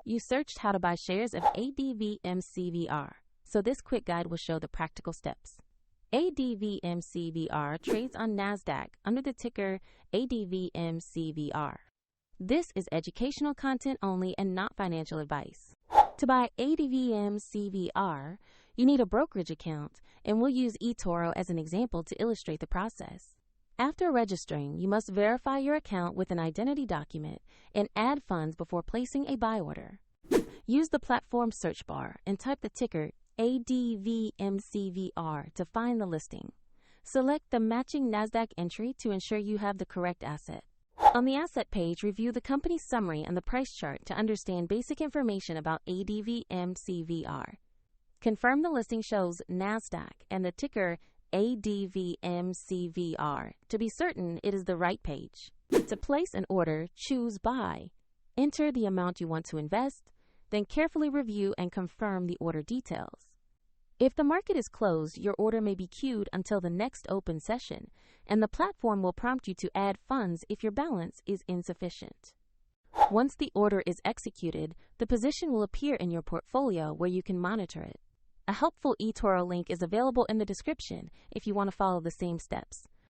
You searched how to buy shares of ADVM CVR, so this quick guide will show the practical steps. ADVM CVR trades on NASDAQ under the ticker ADVM CVR. This is educational content only and not financial advice. To buy ADVM CVR, you need a brokerage account, and we'll use eToro as an example to illustrate the process. After registering, you must verify your account with an identity document and add funds before placing a buy order. Use the platform search bar and type the ticker ADVMCVR to find the listing. Select the matching NASDAQ entry to ensure you have the correct asset. On the asset page, review the company summary and the price chart to understand basic information about ADVMCVR. Confirm the listing shows NASDAQ and the ticker ADVMCVR to be certain it is the right page. To place an order, choose Buy. Enter the amount you want to invest, then carefully review and confirm the order details. If the market is closed, your order may be queued until the next open session, and the platform will prompt you to add funds if your balance is insufficient. Once the order is executed, the position will appear in your portfolio where you can monitor it. A helpful eToro link is available in the description if you want to follow the same steps.